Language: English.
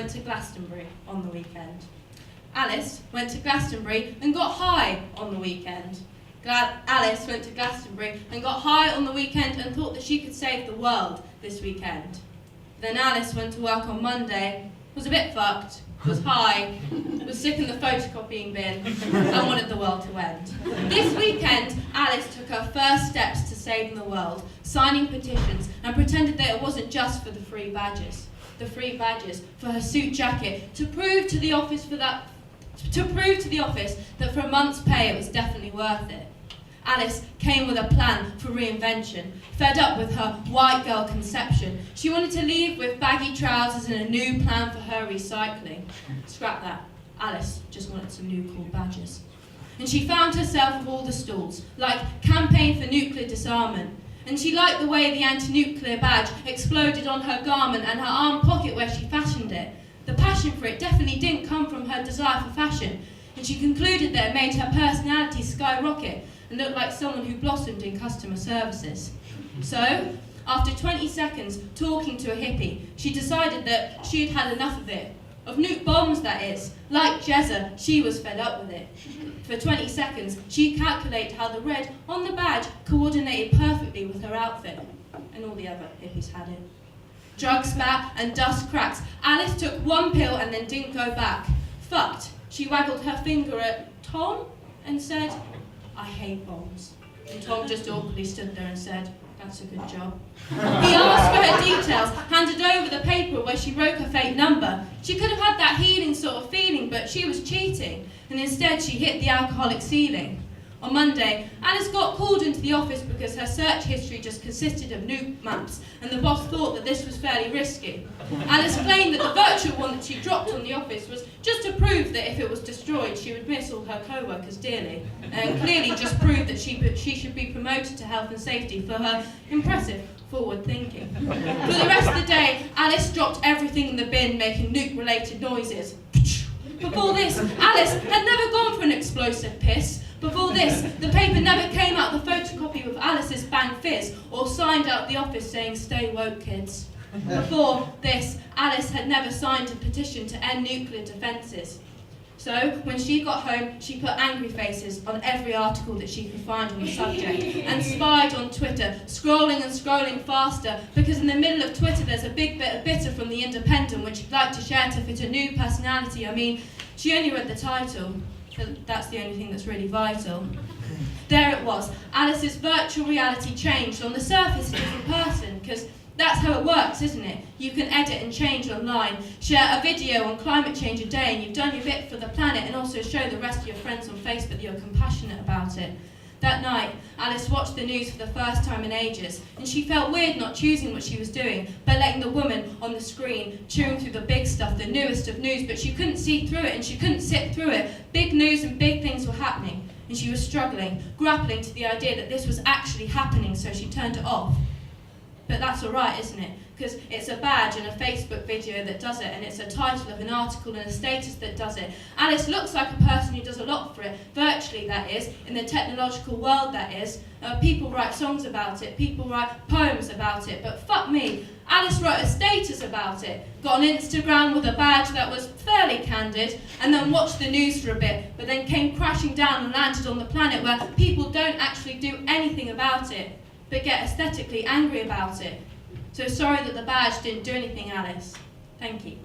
went to Glastonbury on the weekend. Alice went to Glastonbury and got high on the weekend. Alice went to Glastonbury and got high on the weekend and thought that she could save the world this weekend. Then Alice went to work on Monday, was a bit fucked, was high, was sick in the photocopying bin, and wanted the world to end. This weekend, Alice took her first steps to saving the world, signing petitions, and pretended that it wasn't just for the free badges. The free badges for her suit jacket to prove to the office that for a month's pay it was definitely worth it. Alice came with a plan for reinvention. Fed up with her white girl conception, she wanted to leave with baggy trousers and a new plan for her recycling. Scrap that. Alice just wanted some new cool badges. And she found herself with all the stalls, like Campaign for Nuclear Disarmament. And she liked the way the anti-nuclear badge exploded on her garment and her arm pocket where she fashioned it. The passion for it definitely didn't come from her desire for fashion, and she concluded that it made her personality skyrocket and looked like someone who blossomed in customer services. So, after 20 seconds talking to a hippie, she decided that she had had enough of it. Of nuke bombs, that is. Like Jezza, she was fed up with it. For 20 seconds, she calculated how the red on the badge coordinated perfectly with her outfit. And all the other hippies had it. Drug spat and dust cracks. Alice took one pill and then didn't go back. Fucked. She waggled her finger at Tom and said, "I hate bombs." And Tom just awkwardly stood there and said, "That's a good job." He asked for her details, handed over the paper where she wrote her fake number. She could have had that healing sort of feeling, but she was cheating, and instead she hit the alcoholic ceiling. On Monday, Alice got called into the office because her search history just consisted of nuke maps, and the boss thought that this was fairly risky. Alice claimed that the virtual one that she dropped on the office was just to prove that if it was destroyed, she would miss all her co-workers dearly, and clearly just proved that she should be promoted to health and safety for her impressive forward thinking. For the rest of the day, Alice dropped everything in the bin, making nuke-related noises. Before this, Alice had never gone for an explosive piss. Before this, the paper never came out the photocopy with Alice's bang fizz or signed out the office saying, "Stay woke, kids." Before this, Alice had never signed a petition to end nuclear defences. So, when she got home, she put angry faces on every article that she could find on the subject and spied on Twitter, scrolling and scrolling faster, because in the middle of Twitter there's a big bit of bitter from The Independent which she'd like to share to fit a new personality. I mean, she only read the title. That's the only thing that's really vital. There it was. Alice's virtual reality changed. On the surface, a different person, because that's how it works, isn't it? You can edit and change online, share a video on climate change a day, and you've done your bit for the planet, and also show the rest of your friends on Facebook that you're compassionate about it. That night, Alice watched the news for the first time in ages, and she felt weird not choosing what she was doing, but letting the woman on the screen chewing through the big stuff, the newest of news, but she couldn't see through it and she couldn't sit through it. Big news and big things were happening, and she was struggling, grappling to the idea that this was actually happening, so she turned it off. But that's alright, isn't it? Because it's a badge and a Facebook video that does it, and it's a title of an article and a status that does it. Alice looks like a person who does a lot for it, virtually that is, in the technological world that is. People write songs about it, people write poems about it, but fuck me, Alice wrote a status about it, got on Instagram with a badge that was fairly candid, and then watched the news for a bit, but then came crashing down and landed on the planet where people don't actually do anything about it, but get aesthetically angry about it. So sorry that the badge didn't do anything, Alice. Thank you.